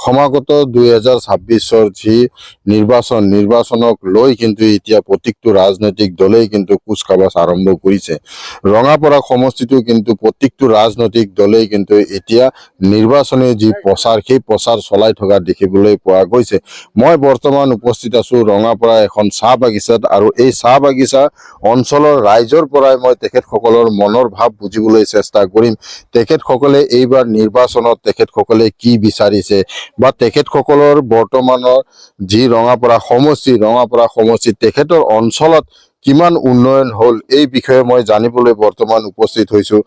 সমাগত 2026 যি নিৰ্বাচনক লৈ কিন্তু এতিয়া প্ৰত্যেকটো ৰাজনৈতিক দলেই কিন্তু কুচকাৱাজ আৰম্ভ কৰিছে। ৰঙাপাৰা সমষ্টিটো কিন্তু প্ৰত্যেকটো ৰাজনৈতিক দলেই কিন্তু এতিয়া নিৰ্বাচনী যি প্ৰচাৰ সেই প্ৰচাৰ চলাই থকা দেখিবলৈ পোৱা গৈছে। মই বৰ্তমান উপস্থিত আছো ৰঙাপাৰা এখন চাহ বাগিচাত, আৰু এই চাহ বাগিচা অঞ্চলৰ ৰাইজৰ পৰাই মই তেখেতসকলৰ মনৰ ভাৱ বুজিবলৈ চেষ্টা কৰিম। তেখেতসকলে এইবাৰ নিৰ্বাচনত তেখেতসকলে কি বিচাৰিছে বা তেখেতসকলৰ বৰ্তমানৰ যি ৰঙাপাৰা সমষ্টি তেখেতৰ অঞ্চলত কিমান উন্নয়ন হ'ল এই বিষয়ে মই জানিবলৈ বৰ্তমান উপস্থিত হৈছো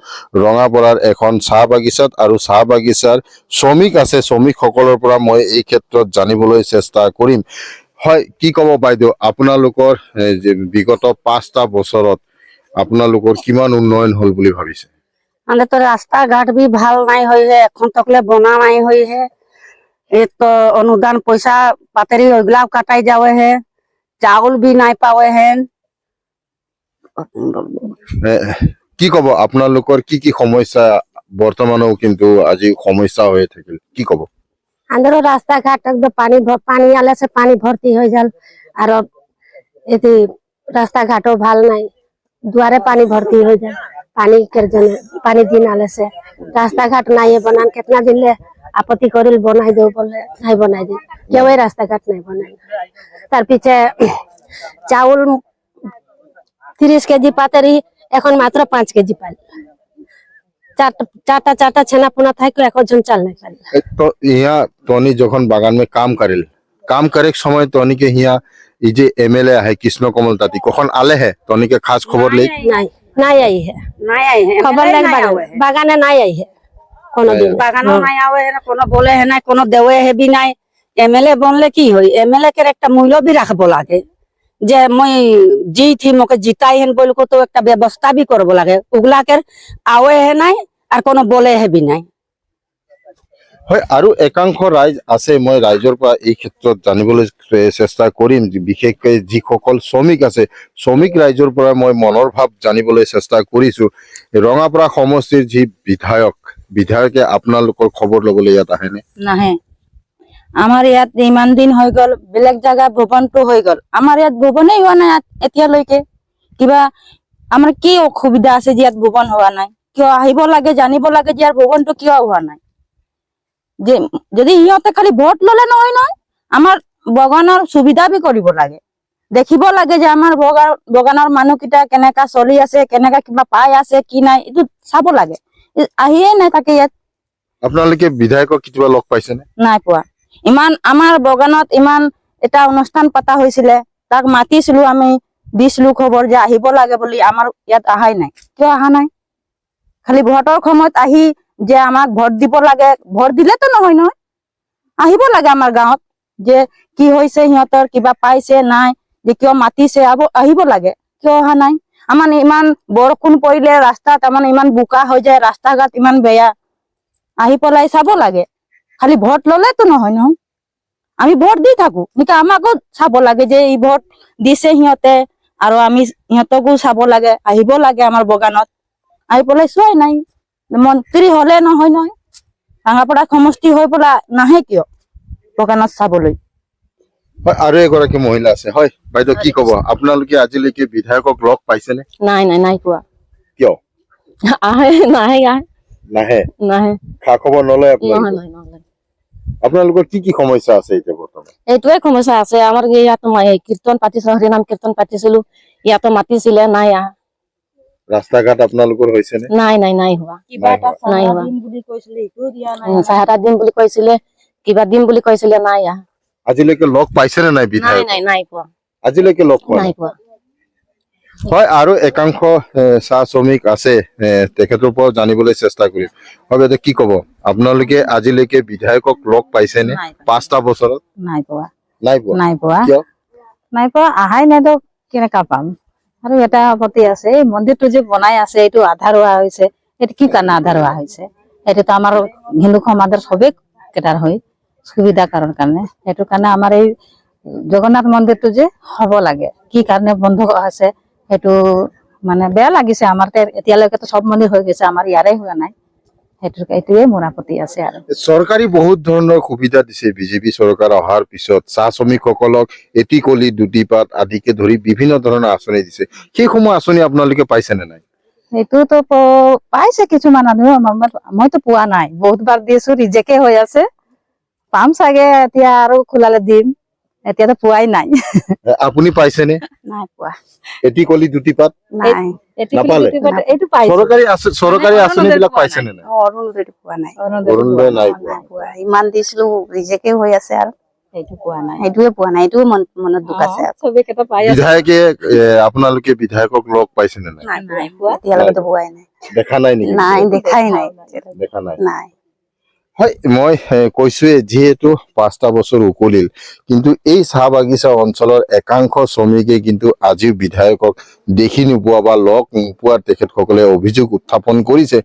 ৰঙাপাৰাৰ এখন চাহ বাগিচাত, আৰু চাহ বাগিচাৰ শ্ৰমিক আছে, শ্ৰমিকসকলৰ পৰা মই এই ক্ষেত্ৰত জানিবলৈ চেষ্টা কৰিম। হয়, কি ক'ব বাইদেউ, আপোনালোকৰ বিগত 5টা বছৰত আপোনালোকৰ কিমান উন্নয়ন হ'ল বুলি ভাবিছে? মানে तो रास्ता घाट भी ভাল নাই हुई है, এখন तकले बना नहीं हुई है। एक तो अनुदान पैसा पातरी ओगला काटाई जावे है, चावल भी नहीं पावे है। কি ক'ব আপোনালোকৰ কি কি সমস্যা বৰ্তমানেও কিন্তু আজি সমস্যা হৈ থাকিল, কি ক'ব? अंदर रास्ता घाट एकदम पानी आले से पानी भर्ती हो जाल, और एती रास्ता घाटो ভাল নাই, दुआरे पानी भर्ती हो जाए। पानी दिन आले से रास्ता घाट नहीं बनान, कितना दिन ले आपत्ति करिल बनाई दो, बोले नहीं बनाई दे, क्यों रास्ता घाट नहीं बनाई। तार पीछे चावल 30 केजी पातरी এখন মাত্র 5 কেজি পাই। चारटा छेना पुना था कि एक जन चल नहीं पाई। तो यहाँ तोनी जखन बागान में काम करे समय तोनी के यहाँ ये जे एमएलए है कृष्ण कमल ताती कखन आले है, तोनी के खास खबर ले नहीं आई है खबर ले बागाने नहीं आई है, कोनो दिन बागानो नहीं आवे है, कोनो बोले है ना, कोनो देवे है भी नहीं। एमएलए बनले की होई, एमएलए के एक मूल्य भी रखबो लागे, जे मैं जी थी मोके जिताई है बोल को तो एक व्यवस्था भी करबो लागे, उगला के आवे है नहीं और कोनो बोले है भी नहीं। হয়, আৰু একাংশ ৰাইজ আছে, মই ৰাইজৰ পৰা এই ক্ষেত্ৰত জানিবলৈ চেষ্টা কৰিম, বিশেষকৈ যিসকল শ্ৰমিক আছে শ্ৰমিক ৰাইজৰ পৰা মই মনৰ ভাৱ জানিবলৈ চেষ্টা কৰিছো। ৰঙাপাৰা সমষ্টিৰ যি বিধায়কে আপোনালোকৰ খবৰ ল'বলৈ ইয়াত আহেনে? নাহে। আমাৰ ইয়াত ইমান দিন হৈ গ'ল, বেলেগ জায়গা ভৱনটো হৈ গ'ল, আমাৰ ইয়াত ভৱনেই হোৱা নাই এতিয়ালৈকে। কিবা আমাৰ কি অসুবিধা আছে যে ইয়াত ভৱন হোৱা নাই? কিয় আহিব লাগে, জানিব লাগে যে ইয়াৰ ভৱনটো কিয় হোৱা নাই। যে যদি সিহঁতে খালি ভোট ললে নহয় নহয়, আমাৰ বাগানৰ সুবিধা বি কৰিব লাগে, দেখিব লাগে যে আমাৰ বাগানৰ মানুহকেইটা কেনেকা চলি আছে, কেনেকা কিবা পাই আছে কি নাই, এইটো চাব লাগে। আহিয়ে নাই তাকে ইয়াত। আপোনালোকে বিধায়কক কেতিয়াবা লগ পাইছেনে? নাই পোৱা। ইমান আমাৰ বাগানত ইমান এটা অনুষ্ঠান পতা হৈছিলে, তাক মাতিছিলো, আমি দিছিলো খবৰ যে আহিব লাগে বুলি, আমাৰ ইয়াত আহাই নাই। কিয় অহা নাই? খালি ভোটৰ সময়ত আহি যে আমাক ভোট দিব লাগে, ভোট দিলে তো নহয় নহয়, আহিব লাগে আমাৰ গাঁৱত, যে কি হৈছে সিহঁতৰ, কিবা পাইছে নাই, যে কিয় মাতিছে, আহিব লাগে। কিয় অহা নাই? আমাৰ ইমান বৰষুণ পৰিলে ৰাস্তাত আমাৰ ইমান বোকা হৈ যায়, ৰাস্তা ঘাট ইমান বেয়া, আহি পেলাই চাব লাগে। খালি ভোট ললে তো নহয় নহয়, আমি ভোট দি থাকো নেকি, আমাকো চাব লাগে যে এই ভোট দিছে সিহঁতে, আৰু আমি সিহঁতকো চাব লাগে, আহিব লাগে আমাৰ বাগানত। আহি পেলাই চোৱাই নাই। মন্ত্ৰী হলে নহয় নহয়, ৰঙাপাৰা সমষ্টি হৈ পেলাই নাহে কিয় বাগানত চাবলৈ? হয়, আৰু এগৰাকী মহিলা আছে। হয় বাইদেউ, কি ক'ব, আপোনালোকে আজিলৈকে বিধায়কক লগ পাইছেনে? নাই নাই নাই পোৱা। কিয় আহে নাহে নাহে? নাহে, খা খবৰ নলয় নহয়। আপোনালোকৰ কি কি সমস্যা আছে এতিয়া বৰ্তমান? এইটোৱে সমস্যা আছে আমাৰ। ইয়াত কীৰ্তন পাতিছিলো, হৰিনাম কীৰ্তন পাতিছিলো, ইয়াতো মাতিছিলে, নাই আহা। ৰাস্তা ঘাট আপোনালোকৰ হৈছে নে? নাই হোৱা। চাহাৰা দিম বুলি কৈছিলে, কিবা দিম বুলি কৈছিলে, নাই আহা। আজিলৈকে লগ পাইছে নে নাই বিধায়ক? নাই পোৱা, আজিলৈকে লগ পোৱা নাই পোৱা। হয়, আৰু একাংশ চাহ শ্ৰমিক আছে, তেখেতৰ পৰা জানিবলৈ চেষ্টা কৰিম। হয় বাইদেউ, কি ক'ব, আপোনালোকে আজিলৈকে বিধায়কক লগ পাইছেনে 5টা বছৰত? নাই পোৱা। কিয়? নাই পোৱা, আহাই নাই তো কেনেকা পাম। আৰু এটা আপত্তি আছে, এই মন্দিৰটো যে বনাই আছে, এইটো আধা ৰোৱা হৈছে, এইটো কি কাৰণে আধা ৰোৱা হৈছে? এইটোতো আমাৰ হিন্দু সমাজৰ সবেই কেইটাৰ হয় সুবিধা কাৰণে, সেইটো কাৰণে আমাৰ এই জগন্নাথ মন্দিৰটো যে হব লাগে, কি কাৰণে বন্ধ আছে সেইটো মানে বেয়া লাগিছে আমাৰ। এতিয়ালৈকে তো সব মন্দিৰ হৈ গৈছে, আমাৰ ইয়াৰে হোৱা নাই। এইটোৱে মোৰ আপত্তি আছে আৰু চৰকাৰী বহুত ধৰণৰ সুবিধা দিছে বিজেপি চৰকাৰ অহাৰ পিছত চাহ শ্ৰমিকসকলক এটি কলি দুটি পাত আদিকে ধৰি বিভিন্ন ধৰণৰ আঁচনি দিছে সেইসমূহ আঁচনি আপোনালোকে পাইছেনে নাই সেইটোতো পাইছে কিছুমান মানুহ মইতো পোৱা নাই বহুতবাৰ দিছো ৰিজেক্টে হৈ আছে পাম চাগে এতিয়া আৰু খোলালে দিম এতিয়াতো পোৱাই নাই আপুনি পাইছেনে নাই পোৱা এটি কলি দুটি পাত নাই নাপালে? এইটো পাইছো চৰকাৰী আঁচনি বিলাক পাইছেনে নাই অৰুণোদয়টো পোৱা নাই অৰুণোদয় নাই পোৱা পোৱা ইমান দিছিলো ৰিজেক্টে হৈ আছে আৰু সেইটোৱে পোৱা নাই এইটোৱে মনত দুখ আছে বিধায়কে আপোনালোকে বিধায়কক লগ পাইছেনে নাই নাই পোৱা এতিয়ালৈকেতো পোৱাই নাই দেখা নাই নেকি নাই দেখাই নাই দেখা নাই নাই হয় মই কৈছোৱে যিহেতু 5টা বছৰ উকলিল কিন্তু এই চাহ বাগিচা অঞ্চলৰ একাংশ শ্ৰমিকে কিন্তু আজিও বিধায়কক দেখি নোপোৱা বা লগ নোপোৱাৰ তেখেতসকলে অভিযোগ উত্থাপন কৰিছে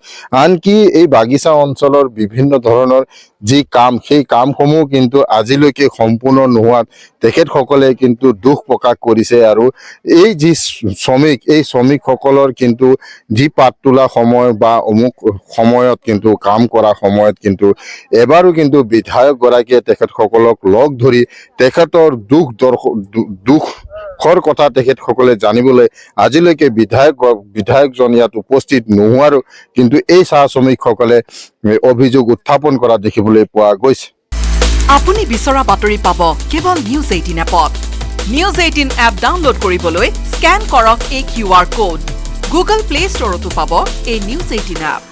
আনকি এই বাগিচা অঞ্চলৰ বিভিন্ন ধৰণৰ যি কাম সেই কামসমূহ কিন্তু আজিলৈকে সম্পূৰ্ণ নোহোৱাত তেখেতসকলে কিন্তু দুখ প্ৰকাশ কৰিছে আৰু এই যি শ্ৰমিক এই শ্ৰমিকসকলৰ কিন্তু যি পাত তোলা সময় বা অমুক সময়ত কিন্তু কাম কৰা সময়ত কিন্তু এবাৰো কিন্তু বিধায়ক গৰাকীয়ে তেখেতসকলক লগ ধৰি তেখেতৰ দুখৰ কথা তেখেতসকলে জানিবলৈ আজিলৈকে বিধায়কজন ইয়াত উপস্থিত নোহোৱাৰো কিন্তু এই চাহ শ্ৰমিকসকলে অভিযোগ উত্থাপন কৰা দেখিবলৈ পোৱা গৈছে আপুনি বিচৰা বাতৰি পাব কেৱল নিউজ 18 এপত নিউজ 18 এপ ডাউনলোড কৰিবলৈ স্কেন কৰক এই QR কোড গুগল প্লে ষ্টৰতো পাব এই নিউজ 18 এপ